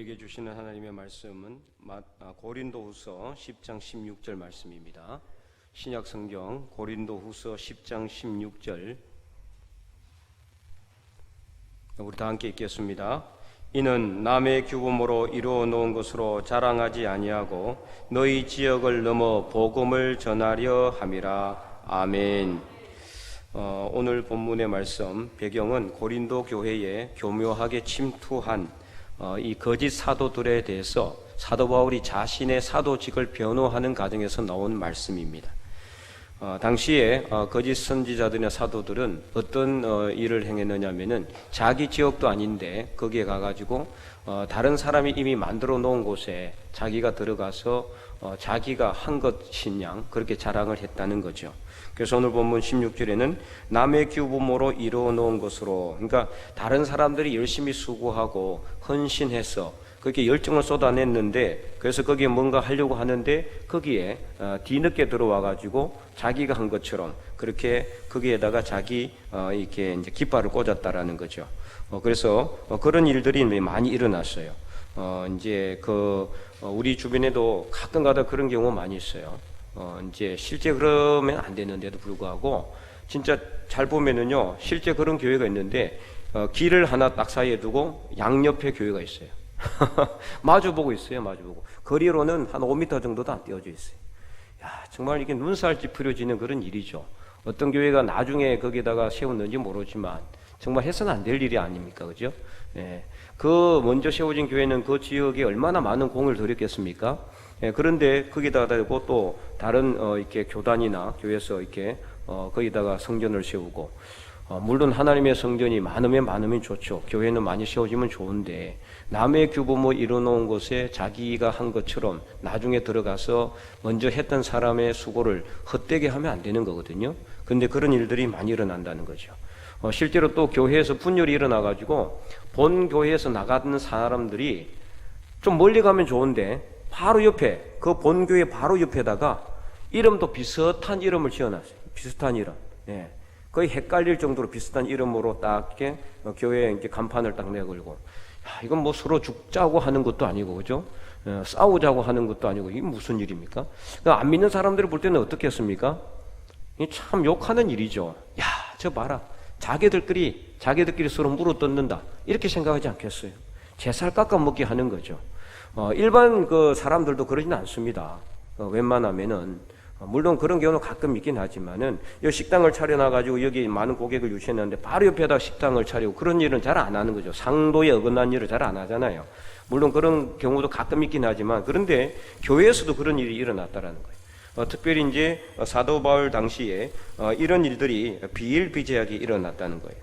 우리에게 주시는 하나님의 말씀은 고린도후서 10장 16절 말씀입니다. 신약 성경 고린도후서 10장 16절 우리 다 함께 읽겠습니다. 이는 남의 규범으로 이루어 놓은 것으로 자랑하지 아니하고 너희 지역을 넘어 복음을 전하려 함이라. 아멘. 오늘 본문의 말씀 배경은 고린도 교회에 교묘하게 침투한 이 거짓 사도들에 대해서 사도 바울이 자신의 사도직을 변호하는 과정에서 나온 말씀입니다. 당시에 거짓 선지자들이나 사도들은 어떤 일을 행했느냐면은 자기 지역도 아닌데 거기에 가가지고 다른 사람이 이미 만들어 놓은 곳에 자기가 들어가서 자기가 한 것인 양 그렇게 자랑을 했다는 거죠. 그래서 오늘 본문 16절에는 남의 규범으로 이루어 놓은 것으로, 그러니까 다른 사람들이 열심히 수고하고 헌신해서 그렇게 열정을 쏟아냈는데, 그래서 거기에 뭔가 하려고 하는데 거기에 뒤늦게 들어와 가지고 자기가 한 것처럼 그렇게 거기에다가 자기 이렇게 이제 깃발을 꽂았다라는 거죠. 그래서 그런 일들이 많이 일어났어요. 이제 우리 주변에도 가끔가다 그런 경우 많이 있어요. 이제 실제 그러면 안 되는데도 불구하고 진짜 잘 보면은요, 실제 그런 교회가 있는데 길을 하나 딱 사이에 두고 양옆에 교회가 있어요. 마주보고 있어요. 마주보고 거리로는 한 5m 정도도 안 떼어져 있어요. 야, 정말 이게 눈살 찌푸려지는 그런 일이죠. 어떤 교회가 나중에 거기다가 세웠는지 모르지만 정말 해서는 안 될 일이 아닙니까, 그죠? 예. 그 먼저 세워진 교회는 그 지역에 얼마나 많은 공을 들였겠습니까? 예, 그런데 거기다가 대고 또 다른 이렇게 교단이나 교회에서 이렇게 거기다가 성전을 세우고, 물론 하나님의 성전이 많으면 좋죠. 교회는 많이 세워지면 좋은데 남의 규범을 이뤄놓은 곳에 자기가 한 것처럼 나중에 들어가서 먼저 했던 사람의 수고를 헛되게 하면 안 되는 거거든요. 그런데 그런 일들이 많이 일어난다는 거죠. 실제로 또 교회에서 분열이 일어나가지고 본 교회에서 나가는 사람들이 좀 멀리 가면 좋은데 바로 옆에 그 본교회 바로 옆에다가 이름도 비슷한 이름을 지어놨어요. 비슷한 이름. 예. 거의 헷갈릴 정도로 비슷한 이름으로 딱 이렇게 교회에 이렇게 간판을 딱 내걸고, 야, 이건 뭐 서로 죽자고 하는 것도 아니고, 그죠? 싸우자고 하는 것도 아니고, 이게 무슨 일입니까? 안 믿는 사람들이 볼 때는 어떻겠습니까? 참 욕하는 일이죠. 야, 저 봐라. 자기들끼리 서로 물어뜯는다. 이렇게 생각하지 않겠어요? 제 살 깎아 먹게 하는 거죠. 일반 그 사람들도 그러지는 않습니다. 웬만하면은. 물론 그런 경우는 가끔 있긴 하지만은 이 식당을 차려놔가지고 여기 많은 고객을 유치했는데 바로 옆에다 식당을 차리고 그런 일은 잘 안 하는 거죠. 상도에 어긋난 일을 잘 안 하잖아요. 물론 그런 경우도 가끔 있긴 하지만, 그런데 교회에서도 그런 일이 일어났다라는 거예요. 특별히 이제 사도 바울 당시에 이런 일들이 비일비재하게 일어났다는 거예요.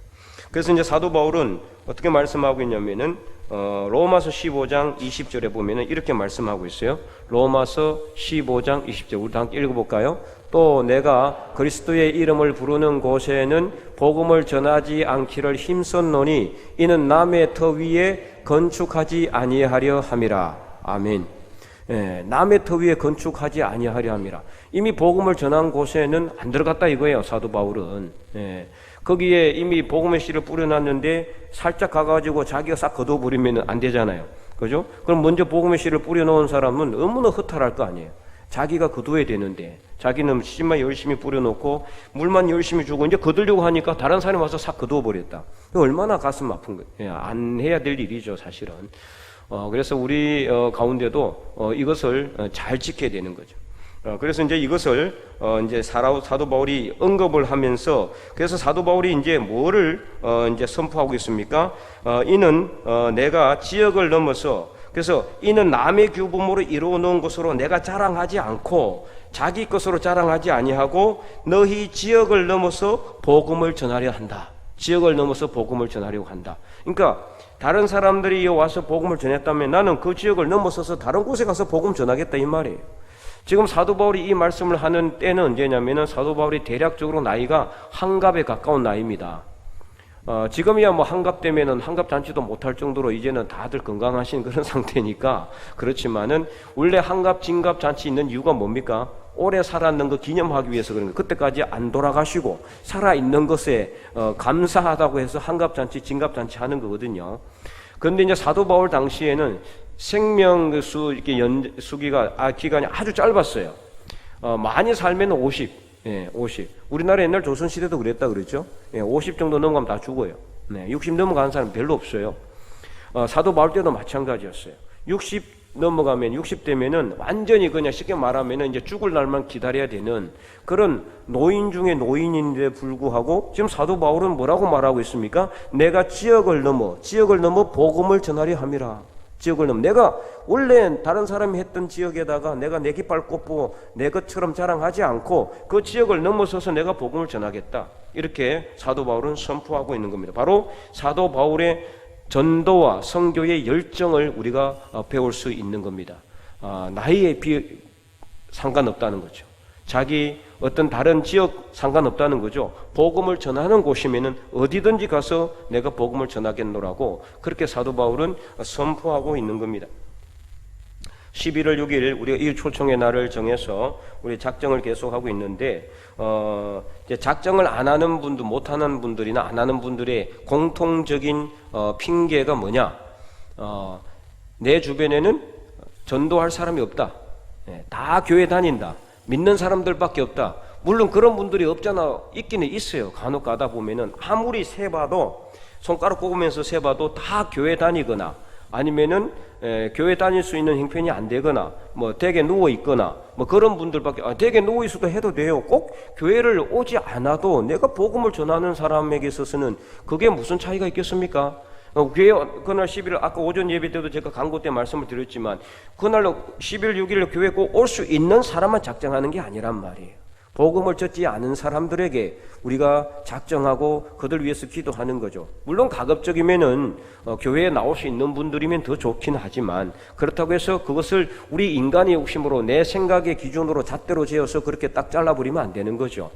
그래서 이제 사도 바울은 어떻게 말씀하고 있냐면은 로마서 15장 20절에 보면은 이렇게 말씀하고 있어요. 로마서 15장 20절 우리 다 함께 읽어볼까요? 또 내가 그리스도의 이름을 부르는 곳에는 복음을 전하지 않기를 힘썼노니 이는 남의 터 위에 건축하지 아니하려 함이라. 아멘. 예, 남의 터 위에 건축하지 아니하려 함이라. 이미 복음을 전한 곳에는 안 들어갔다 이거예요, 사도 바울은. 예, 거기에 이미 복음의 씨를 뿌려놨는데 살짝 가가지고 자기가 싹 거둬버리면 안 되잖아요, 그죠? 그럼 먼저 복음의 씨를 뿌려놓은 사람은 너무나 허탈할 거 아니에요. 자기가 거둬야 되는데 자기는 씨만 열심히 뿌려놓고 물만 열심히 주고 이제 거두려고 하니까 다른 사람이 와서 싹 거둬버렸다. 얼마나 가슴 아픈 거예요. 예, 안 해야 될 일이죠, 사실은. 그래서 우리 가운데도 이것을 잘 지켜야 되는 거죠. 그래서 이제 이것을 이제 사도 바울이 언급을 하면서, 그래서 사도 바울이 이제 뭐를 이제 선포하고 있습니까? 이는 내가 지역을 넘어서, 그래서 이는 남의 규범으로 이루어 놓은 것으로 내가 자랑하지 않고 자기 것으로 자랑하지 아니하고 너희 지역을 넘어서 복음을 전하려 한다. 지역을 넘어서 복음을 전하려고 한다. 그러니까 다른 사람들이 와서 복음을 전했다면 나는 그 지역을 넘어서서 다른 곳에 가서 복음 전하겠다 이 말이에요. 지금 사도 바울이 이 말씀을 하는 때는 언제냐면은 사도 바울이 대략적으로 나이가 한갑에 가까운 나이입니다. 지금이야 뭐 한갑 되면은 한갑 잔치도 못할 정도로 이제는 다들 건강하신 그런 상태니까 그렇지만은 원래 한갑 진갑 잔치 있는 이유가 뭡니까? 오래 살았는 거 기념하기 위해서 그런 거예요. 그때까지 안 돌아가시고 살아있는 것에 감사하다고 해서 한갑잔치 진갑잔치 하는 거거든요. 그런데 이제 사도 바울 당시에는 생명 수 이렇게 수기가 기간이 아주 짧았어요. 많이 살면 50, 50. 우리나라 옛날 조선 시대도 그랬다 그랬죠. 50 정도 넘어가면 다 죽어요. 60 넘어가는 사람 별로 없어요. 사도 바울 때도 마찬가지였어요. 60 넘어가면 60 되면은 완전히 그냥 쉽게 말하면은 이제 죽을 날만 기다려야 되는 그런 노인 중에 노인인데 불구하고 지금 사도 바울은 뭐라고 말하고 있습니까? 내가 지역을 넘어 복음을 전하려 함이라. 지역을 넘어 내가 원래 다른 사람이 했던 지역에다가 내가 내 깃발 꽂고 내 것처럼 자랑하지 않고 그 지역을 넘어서서 내가 복음을 전하겠다. 이렇게 사도 바울은 선포하고 있는 겁니다. 바로 사도 바울의 전도와 선교의 열정을 우리가 배울 수 있는 겁니다. 나이에 상관없다는 거죠. 자기 어떤 다른 지역 상관없다는 거죠. 복음을 전하는 곳이면은 어디든지 가서 내가 복음을 전하겠노라고 그렇게 사도 바울은 선포하고 있는 겁니다. 11월 6일 우리가 이 초청의 날을 정해서 우리 작정을 계속하고 있는데 이제 작정을 안 하는 분들, 못 하는 분들이나 안 하는 분들의 공통적인 핑계가 뭐냐? 내 주변에는 전도할 사람이 없다. 다 교회 다닌다. 믿는 사람들밖에 없다. 물론 그런 분들이 없잖아. 있기는 있어요. 간혹 가다 보면은 아무리 세봐도 손가락 꼽으면서 세봐도 다 교회 다니거나 아니면은 교회 다닐 수 있는 형편이 안 되거나 뭐 댁에 누워 있거나 뭐 그런 분들밖에 댁에 누워 있어도 해도 돼요. 꼭 교회를 오지 않아도 내가 복음을 전하는 사람에게 있어서는 그게 무슨 차이가 있겠습니까? 교회 그날 11일 아까 오전 예배 때도 제가 광고 때 말씀을 드렸지만 그날로 11일 6일 교회 꼭 올 수 있는 사람만 작정하는 게 아니란 말이에요. 복음을 듣지 않은 사람들에게 우리가 작정하고 그들 위해서 기도하는 거죠. 물론 가급적이면은 교회에 나올 수 있는 분들이면 더 좋긴 하지만 그렇다고 해서 그것을 우리 인간의 욕심으로 내 생각의 기준으로 잣대로 재어서 그렇게 딱 잘라버리면 안 되는 거죠.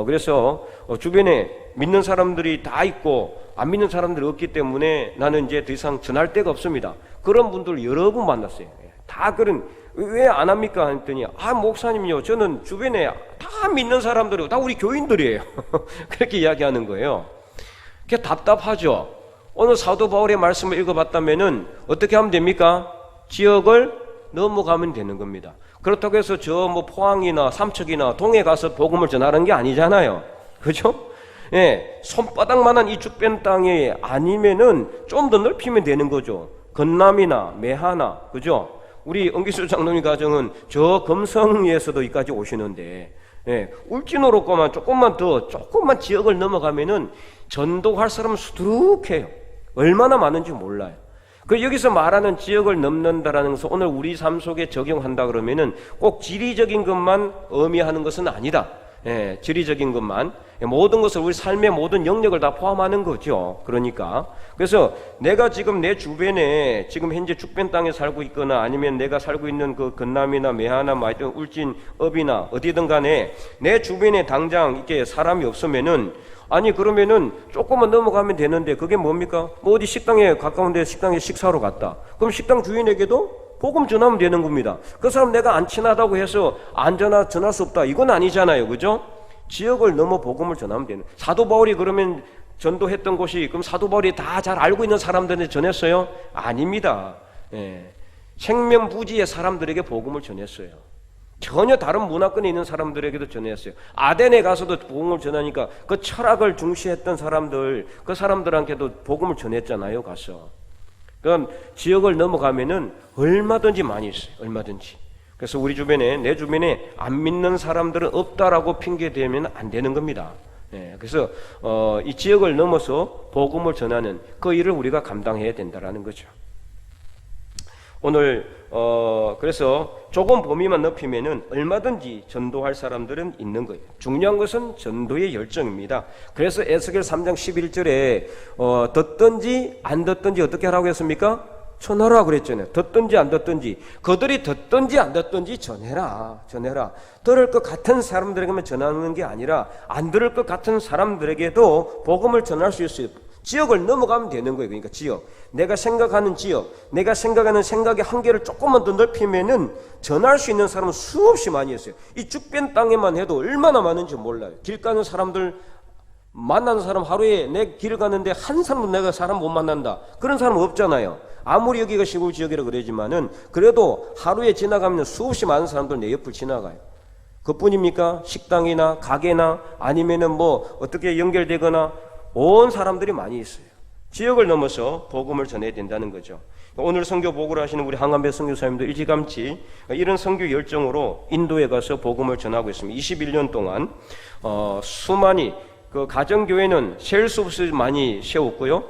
그래서 주변에 믿는 사람들이 다 있고 안 믿는 사람들이 없기 때문에 나는 이제 더 이상 전할 데가 없습니다. 그런 분들 여러 분 만났어요. 다 그런 왜 안 합니까? 했더니 목사님요 저는 주변에 다 믿는 사람들이고 다 우리 교인들이에요. 그렇게 이야기하는 거예요. 그게 답답하죠. 오늘 사도 바울의 말씀을 읽어봤다면은 어떻게 하면 됩니까? 지역을 넘어가면 되는 겁니다. 그렇다고 해서 저 뭐 포항이나 삼척이나 동해 가서 복음을 전하는 게 아니잖아요. 그죠? 손바닥만한 이 죽변 땅이 아니면은 좀 더 넓히면 되는 거죠. 건남이나 매하나, 그죠? 우리 은기수 장로님 가정은 저 금성에서도 여기까지 오시는데, 울진으로 조금만 지역을 넘어가면은 전도할 사람은 수두룩해요. 얼마나 많은지 몰라요. 그 여기서 말하는 지역을 넘는다라는 것은 오늘 우리 삶 속에 적용한다 그러면은 꼭 지리적인 것만 의미하는 것은 아니다. 지리적인 것만 모든 것을 우리 삶의 모든 영역을 다 포함하는 거죠. 그러니까 그래서 내가 지금 내 주변에 지금 현재 죽변 땅에 살고 있거나 아니면 내가 살고 있는 그 건남이나 매하나 울진 업이나 어디든 간에 내 주변에 당장 이렇게 사람이 없으면은 그러면은 조금만 넘어가면 되는데 그게 뭡니까? 뭐 어디 식당에 가까운 데 식당에 식사로 갔다. 그럼 식당 주인에게도 복음 전하면 되는 겁니다. 그 사람 내가 안 친하다고 해서 안 전할 수 없다. 이건 아니잖아요. 그죠? 지역을 넘어 복음을 전하면 되는. 사도 바울이 그러면 전도했던 곳이 그럼 사도 바울이 다 잘 알고 있는 사람들한테 전했어요? 아닙니다. 생명부지의 사람들에게 복음을 전했어요. 전혀 다른 문화권에 있는 사람들에게도 전했어요. 아덴에 가서도 복음을 전하니까 그 철학을 중시했던 사람들, 그 사람들한테도 복음을 전했잖아요. 가서. 그럼 지역을 넘어가면은 얼마든지 많이 있어요. 얼마든지. 그래서 우리 주변에 내 주변에 안 믿는 사람들은 없다라고 핑계 대면 안 되는 겁니다. 그래서 이 지역을 넘어서 복음을 전하는 그 일을 우리가 감당해야 된다라는 거죠. 오늘 그래서 조금 범위만 넓히면은 얼마든지 전도할 사람들은 있는 거예요. 중요한 것은 전도의 열정입니다. 그래서 에스겔 3장 11절에 듣든지 안 듣든지 어떻게 하라고 했습니까? 전하라 그랬잖아요. 듣든지 안 듣든지 그들이 듣든지 안 듣든지 전해라. 들을 것 같은 사람들에게만 전하는 게 아니라 안 들을 것 같은 사람들에게도 복음을 전할 수 있어요. 지역을 넘어가면 되는 거예요. 그러니까 지역, 내가 생각하는 지역, 내가 생각하는 생각의 한계를 조금만 더 넓히면은 전할 수 있는 사람은 수없이 많이 있어요. 이 죽변 땅에만 해도 얼마나 많은지 몰라요. 길 가는 사람들 만나는 사람 하루에 내 길을 가는데 한 사람도 내가 사람 못 만난다. 그런 사람 없잖아요. 아무리 여기가 시골 지역이라 그러지만은 그래도 하루에 지나가면 수없이 많은 사람들 내 옆을 지나가요. 그뿐입니까? 식당이나 가게나 아니면은 뭐 어떻게 연결되거나 온 사람들이 많이 있어요. 지역을 넘어서 복음을 전해야 된다는 거죠. 오늘 선교 보고를 하시는 우리 항암배 선교사님도 일찌감치 이런 선교 열정으로 인도에 가서 복음을 전하고 있습니다. 21년 동안 수많이 그 가정교회는 셀 수 없이 많이 세웠고요.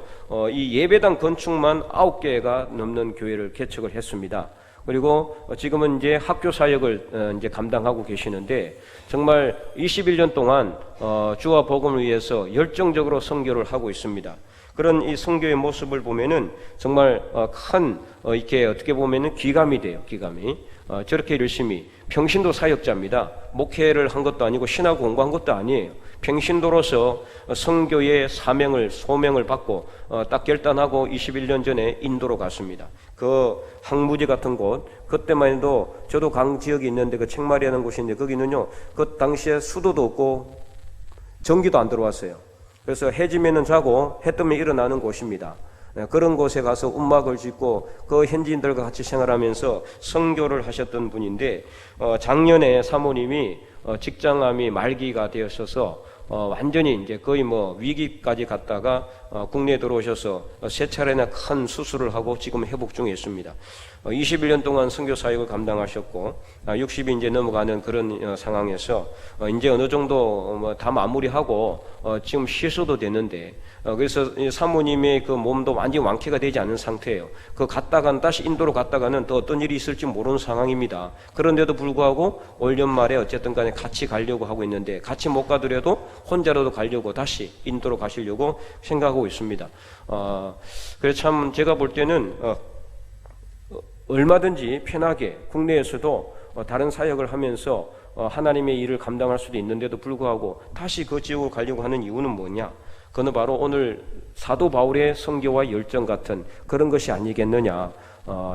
이 예배당 건축만 9개가 넘는 교회를 개척을 했습니다. 그리고 지금은 이제 학교 사역을 이제 감당하고 계시는데 정말 21년 동안 주와 복음을 위해서 열정적으로 선교를 하고 있습니다. 그런 이 선교의 모습을 보면은 정말 큰 이렇게 어떻게 보면은 귀감이 돼요. 귀감이 저렇게 열심히 평신도 사역자입니다. 목회를 한 것도 아니고 신학 공부한 것도 아니에요. 평신도로서 선교의 사명을 소명을 받고 딱 결단하고 21년 전에 인도로 갔습니다. 그 항무지 같은 곳 그때만 해도 저도 강 지역이 있는데 그 책마리라는 곳인데 거기는요 그 당시에 수도도 없고 전기도 안 들어왔어요. 그래서 해지면은 자고 해 뜨면 일어나는 곳입니다. 그런 곳에 가서 움막을 짓고 그 현지인들과 같이 생활하면서 선교를 하셨던 분인데 작년에 사모님이 직장암이 말기가 되었어서 완전히 이제 거의 뭐 위기까지 갔다가 국내에 들어오셔서 세 차례나 큰 수술을 하고 지금 회복 중에 있습니다. 21년 동안 선교 사역을 감당하셨고 60이 이제 넘어가는 그런 상황에서 이제 어느 정도 뭐 다 마무리하고 지금 쉬셔도 되는데 그래서 사모님의 그 몸도 완전히 완쾌가 되지 않은 상태예요. 그 갔다간 다시 인도로 갔다가는 또 어떤 일이 있을지 모르는 상황입니다. 그런데도 불구하고 올 연말에 어쨌든 간에 같이 가려고 하고 있는데 같이 못 가더라도 혼자라도 가려고 다시 인도로 가시려고 생각하고 있습니다. 그래서 참 제가 볼 때는 얼마든지 편하게 국내에서도 다른 사역을 하면서 하나님의 일을 감당할 수도 있는데도 불구하고 다시 그 지역으로 가려고 하는 이유는 뭐냐? 그는 바로 오늘 사도 바울의 선교와 열정 같은 그런 것이 아니겠느냐.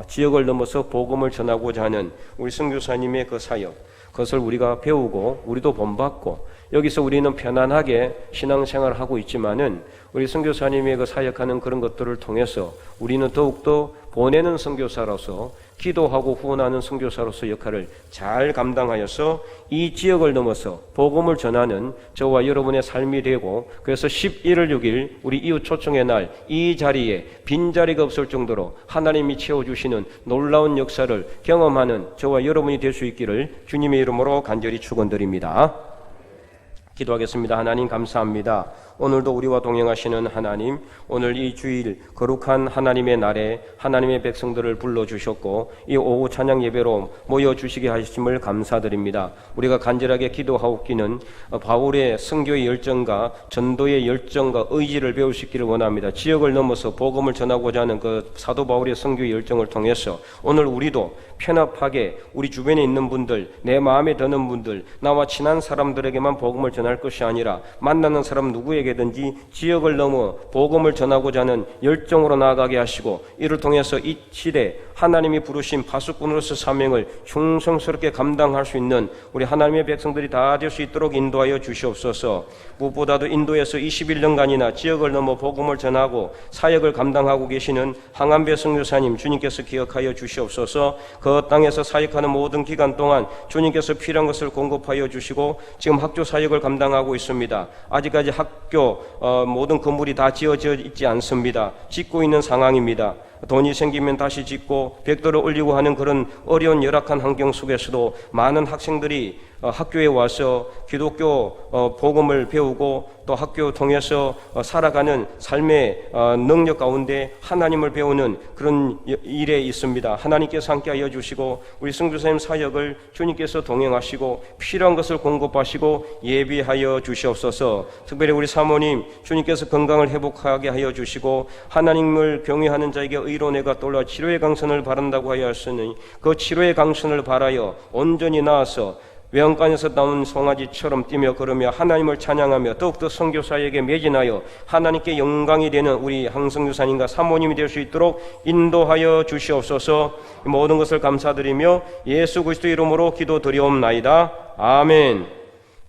지역을 넘어서 복음을 전하고자 하는 우리 선교사님의 그 사역, 그것을 우리가 배우고 우리도 본받고 여기서 우리는 편안하게 신앙생활을 하고 있지만은 우리 선교사님의 그 사역하는 그런 것들을 통해서 우리는 더욱더 보내는 선교사로서 기도하고 후원하는 선교사로서 역할을 잘 감당하여서 이 지역을 넘어서 복음을 전하는 저와 여러분의 삶이 되고 그래서 11월 6일 우리 이웃 초청의 날 이 자리에 빈자리가 없을 정도로 하나님이 채워주시는 놀라운 역사를 경험하는 저와 여러분이 될 수 있기를 주님의 이름으로 간절히 축원드립니다. 기도하겠습니다. 하나님 감사합니다. 오늘도 우리와 동행하시는 하나님, 오늘 이 주일 거룩한 하나님의 날에 하나님의 백성들을 불러주셨고 이 오후 찬양 예배로 모여주시게 하심을 감사드립니다. 우리가 간절하게 기도하옵기는 바울의 선교의 열정과 전도의 열정과 의지를 배울 수 있기를 원합니다. 지역을 넘어서 복음을 전하고자 하는 그 사도 바울의 선교의 열정을 통해서 오늘 우리도 편합하게 우리 주변에 있는 분들, 내 마음에 드는 분들, 나와 친한 사람들에게만 복음을 전할 것이 아니라 만나는 사람 누구에게든지 지역을 넘어 복음을 전하고자 하는 열정으로 나아가게 하시고 이를 통해서 이 시대 하나님이 부르신 파수꾼으로서 사명을 충성스럽게 감당할 수 있는 우리 하나님의 백성들이 다 될 수 있도록 인도하여 주시옵소서. 무엇보다도 인도에서 21년간이나 지역을 넘어 복음을 전하고 사역을 감당하고 계시는 항암배 선교사님 주님께서 기억하여 주시옵소서. 그 땅에서 사역하는 모든 기간 동안 주님께서 필요한 것을 공급하여 주시고 지금 학교 사역을 감당하고 있습니다. 아직까지 학교 모든 건물이 다 지어져 있지 않습니다. 짓고 있는 상황입니다. 돈이 생기면 다시 짓고 벽돌을 올리고 하는 그런 어려운 열악한 환경 속에서도 많은 학생들이 학교에 와서 기독교 복음을 배우고 또 학교 통해서 살아가는 삶의 능력 가운데 하나님을 배우는 그런 일에 있습니다. 하나님께서 함께하여 주시고 우리 선교사님 사역을 주님께서 동행하시고 필요한 것을 공급하시고 예비하여 주시옵소서. 특별히 우리 사모님 주님께서 건강을 회복하게 하여 주시고 하나님을 경외하는 자에게 의로내가 떠올라 치료의 강선을 바란다고 하여 하시니 그 치료의 강선을 바라여 온전히 나아서 외양간에서 나온 송아지처럼 뛰며 걸으며 하나님을 찬양하며 더욱더 선교사에게 매진하여 하나님께 영광이 되는 우리 항선교사님과 사모님이 될 수 있도록 인도하여 주시옵소서. 모든 것을 감사드리며 예수 그리스도 이름으로 기도드리옵나이다. 아멘.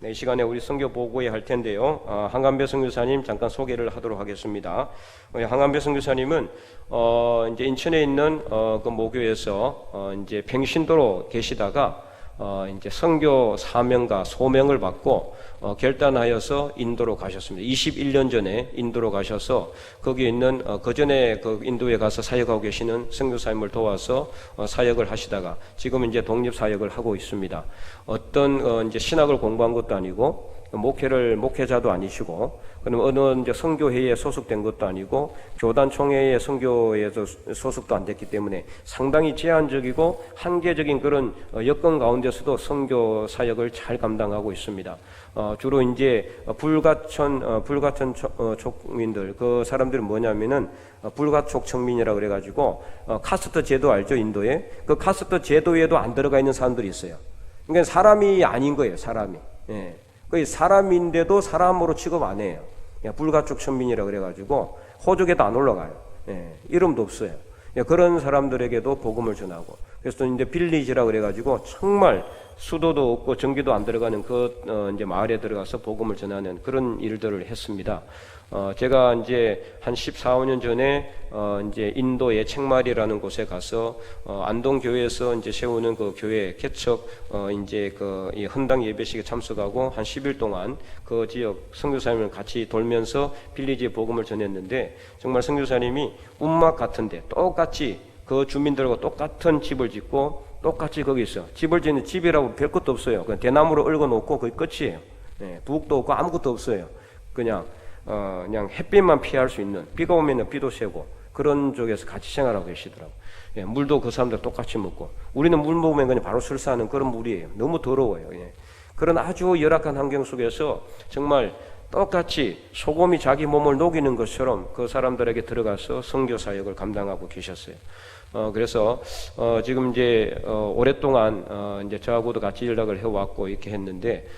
네, 이 시간에 우리 선교 보고회 할 텐데요. 한간배 선교사님 잠깐 소개를 하도록 하겠습니다. 한간배 선교사님은 이제 인천에 있는 그 모교에서 이제 평신도로 계시다가 이제 선교 사명과 소명을 받고 결단하여서 인도로 가셨습니다. 21년 전에 인도로 가셔서 거기 있는 그 전에 그 인도에 가서 사역하고 계시는 선교사님을 도와서 사역을 하시다가 지금 이제 독립 사역을 하고 있습니다. 어떤 이제 신학을 공부한 것도 아니고 목회자도 아니시고, 그럼 어느 이제 선교회에 소속된 것도 아니고, 교단 총회의 선교회에서 소속도 안 됐기 때문에 상당히 제한적이고 한계적인 그런 여건 가운데서도 선교 사역을 잘 감당하고 있습니다. 주로 이제 불가천 족민들, 그 사람들은 뭐냐면은 불가촉 청민이라 그래가지고 카스트 제도 알죠? 인도에 그 카스트 제도에도 안 들어가 있는 사람들이 있어요. 그러니까 사람이 아닌 거예요, 사람이. 예. 그 사람인데도 사람으로 취급 안 해요. 불가촉 천민이라 그래가지고 호적에도 안 올라가요. 예. 이름도 없어요. 예. 그런 사람들에게도 복음을 전하고, 그래서 또 이제 빌리지라 그래가지고 정말 수도도 없고 전기도 안 들어가는 그 이제 마을에 들어가서 복음을 전하는 그런 일들을 했습니다. 제가 이제 한 14, 15년 전에 이제 인도의 책마리라는 곳에 가서 안동 교회에서 이제 세우는 그 교회 개척 이제 그 이 헌당 예배식에 참석하고 한 10일 동안 그 지역 선교사님을 같이 돌면서 빌리지의 복음을 전했는데, 정말 선교사님이 운막 같은데 똑같이 그 주민들과 똑같은 집을 짓고 똑같이 거기 있어. 집을 짓는 집이라고 별 것도 없어요. 그냥 대나무로 얽어놓고 그게 끝이에요. 네, 부엌도 없고 아무것도 없어요. 그냥 햇빛만 피할 수 있는, 비가 오면 비도 새고 그런 쪽에서 같이 생활하고 계시더라고. 예, 물도 그 사람들 똑같이 먹고, 우리는 물 먹으면 그냥 바로 설사하는 그런 물이에요. 너무 더러워요. 예. 그런 아주 열악한 환경 속에서 정말 똑같이 소금이 자기 몸을 녹이는 것처럼 그 사람들에게 들어가서 선교 사역을 감당하고 계셨어요. 그래서 지금 이제 오랫동안 이제 저하고도 같이 연락을 해왔고 이렇게 했는데,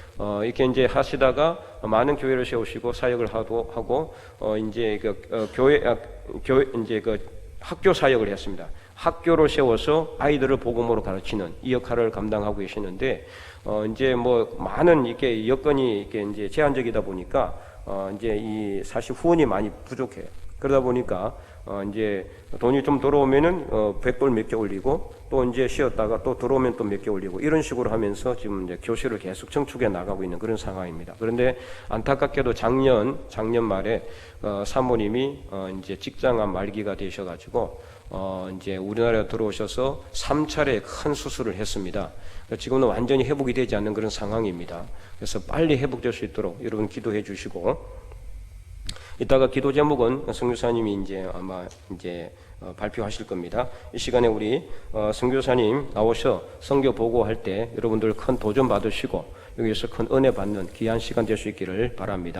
이렇게 이제 하시다가 많은 교회를 세우시고 사역을 하고 이제 교회 이제 그 학교 사역을 했습니다. 학교를 세워서 아이들을 복음으로 가르치는 이 역할을 감당하고 계시는데, 이제 뭐 많은 이렇게 여건이 이렇게 이제 제한적이다 보니까 이제 이 사실 후원이 많이 부족해요. 그러다 보니까 이제 돈이 좀 들어오면은 100불 몇 개 올리고, 또 이제 쉬었다가 또 들어오면 또 몇 개 올리고, 이런 식으로 하면서 지금 이제 교실을 계속 청축해 나가고 있는 그런 상황입니다. 그런데 안타깝게도 작년 말에 사모님이 이제 직장암 말기가 되셔가지고 이제 우리나라에 들어오셔서 3차례 큰 수술을 했습니다. 지금은 완전히 회복이 되지 않는 그런 상황입니다. 그래서 빨리 회복될 수 있도록 여러분 기도해 주시고, 이따가 기도 제목은 선교사님이 이제 아마 이제 발표하실 겁니다. 이 시간에 우리 선교사님 나오셔 선교 보고할 때 여러분들 큰 도전 받으시고 여기서 큰 은혜 받는 귀한 시간 될 수 있기를 바랍니다.